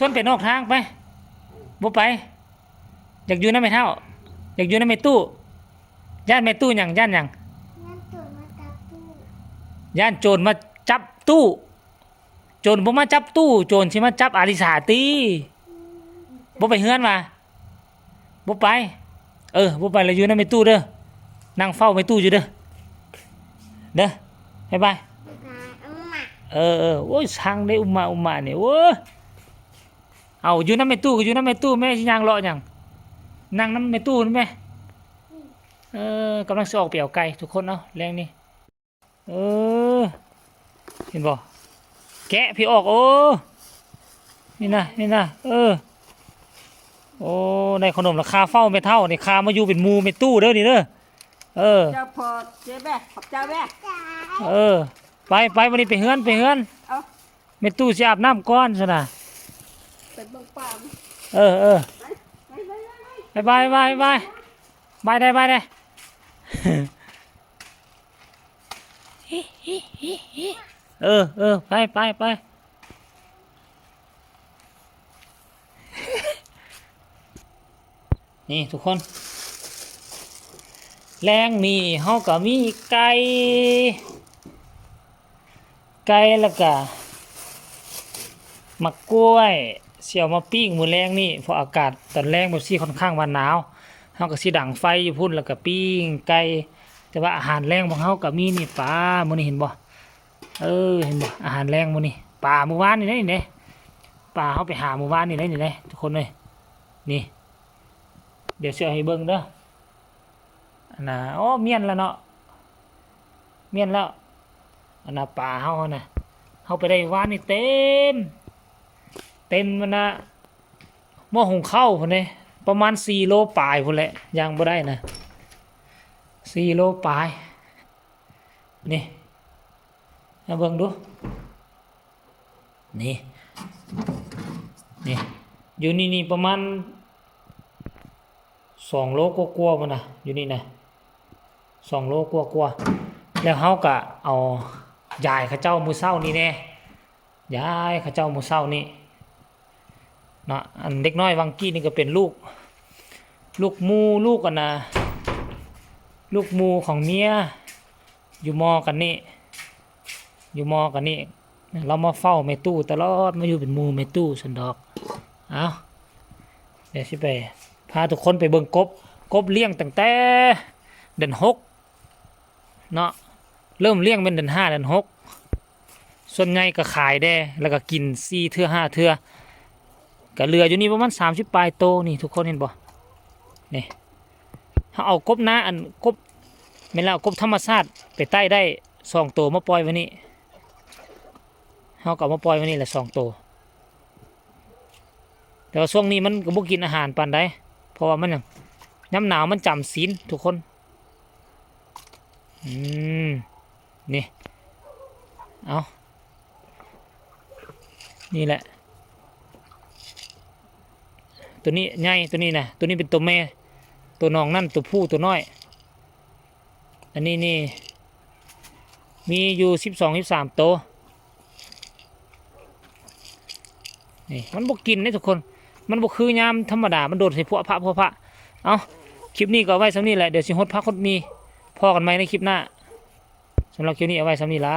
ส่วนไปนอกทางไปบ่ไปอยากอยู่นำแม่เฒ่าอยากอยู่นำแม่ตู้ย่านแม่ตู้หยังย่านหยังย่านโจรมาจับตู้โจรบ่มาจับตู้โจรสิมาจับอาริสาติบ่ไปเฮือนว่ะบ่ไปบ่ไปแล้วอยู่นำแม่ตู้เด้อนั่งเฝ้าแม่ตู้อยู่เด้อเด้อบ๊ายบายโอ้ยสั่งได้อุมมานี่โอ้ยเอาอยู่นำแม่ตู้ก็อยู่นำแม่ตู้แม่สิย่างเลาะหยังนั่งนำแม่ตู้นี่แม่กำลังสิออกไปเอาไก่ทุกคนเนาะแรงนี่เห็นบ่แกะพี่ออกโอ้นี่นะโอ้ได้ขนมราคาเฝ้าแม่เฒ่านี่คามาอยู่เป็นหมู่แม่ตู้เด้อนี่เด้อเจ้าพอเจ๊แม่ขอบเจ้าแม่ไปวันนี้ไปเฮือนเอาแม่ตู้สิอาบน้ำก่อนซะน่ะเป็นเบิ่งป่าม บายได้ไปนี่ทุกคนแรงนี่เฮาก็มีไก่แล้วก็มะกล้วยเสี่ยวมาปิ้งมื้อแรงนี่เพราะอากาศตอนแรงแบบซี่ค่อนข้างว่าหนาวเฮาก็สิดังไฟอยู่พุ่นแล้วก็ปิ้งไก่แต่ว่าอาหารแรงของเฮาก็มีนี่ปลามื้อนี้เห็นบ่เห็นบ่อาหารแรงมื้อนี้ปลามื้อวานนี่เด้ปลาเฮาไปหามื้อวานนี่เด้ทุกคนเลยนี่เดี๋ยวสิเอาให้เบิ่งเด้ออันน่ะเมียนแล้วเนาะเมียนแล้วอันน่ะปลาเฮาน่ะเฮาไปได้วานนี่เต็มมันนะหม้อหุงข้าวพุ่นเด้ประมาณ4โลปลายพุ่นแหละย่างบ่ได้นะ4โลปลายนี่มาเบิ่งดูนี่อยู่นี่ประมาณ2โลกว่าๆมันนะอยู่นี่นะ2โลกว่าๆแล้วเฮาก็เอายายเขาเจ้ามื้อเช้านี่แน่ยายเขาเจ้ามื้อเช้านี่เนาะอันเด็กน้อยวังกี้นี่ก็เป็นลูกหมู่ลูกกันนะลูกหมู่ของเมียอยู่มอกันนี่เรามาเฝ้าแม่ตู้ตลอดมาอยู่เป็นหมู่แม่ตู้สันดอกเอาเดี๋ยวสิไปพาทุกคนไปเบิ่งกบเลี้ยงตั้งแต่เดือน6เนาะเริ่มเลี้ยงเป็นเดือน5เดือน6ส่วนใหญ่ก็ขายได้แล้วก็กิน4เทื่อ5เทื่อก็เหลืออยู่นี่ประมาณ30ปลายโตนี่ทุกคนเห็นบ่นี่เฮาเอากบนาอันกบแม่นแล้วกบธรรมชาติไปใต้ได้2ตัวมาปล่อยไว้นี่เฮาก็มาปล่อยไว้นี่แหละ2ตัวแต่ว่าช่วงนี้มันก็บ่กินอาหารปานใดเพราะว่ามันยามหนาวมันจำศีลทุกคนนี่เอานี่แหละตัวนี้ใหญ่ตัวนี้นะตัวนี้เป็นตัวแม่ตัวน้องนั่นตัวผู้ตัวน้อยอันนี้นี่มีอยู่12-13ตัวนี่มันบ่กินนะทุกคนมันบ่คือยามธรรมดามันโดดใส่พวกพระเอาคลิปนี้ก็ไว้สำนี้แหละเดี๋ยวสิฮดพักฮดมีพอกันไหมในคลิปหน้าสำหรับคลิปนี้เอาไว้สำนี้ละ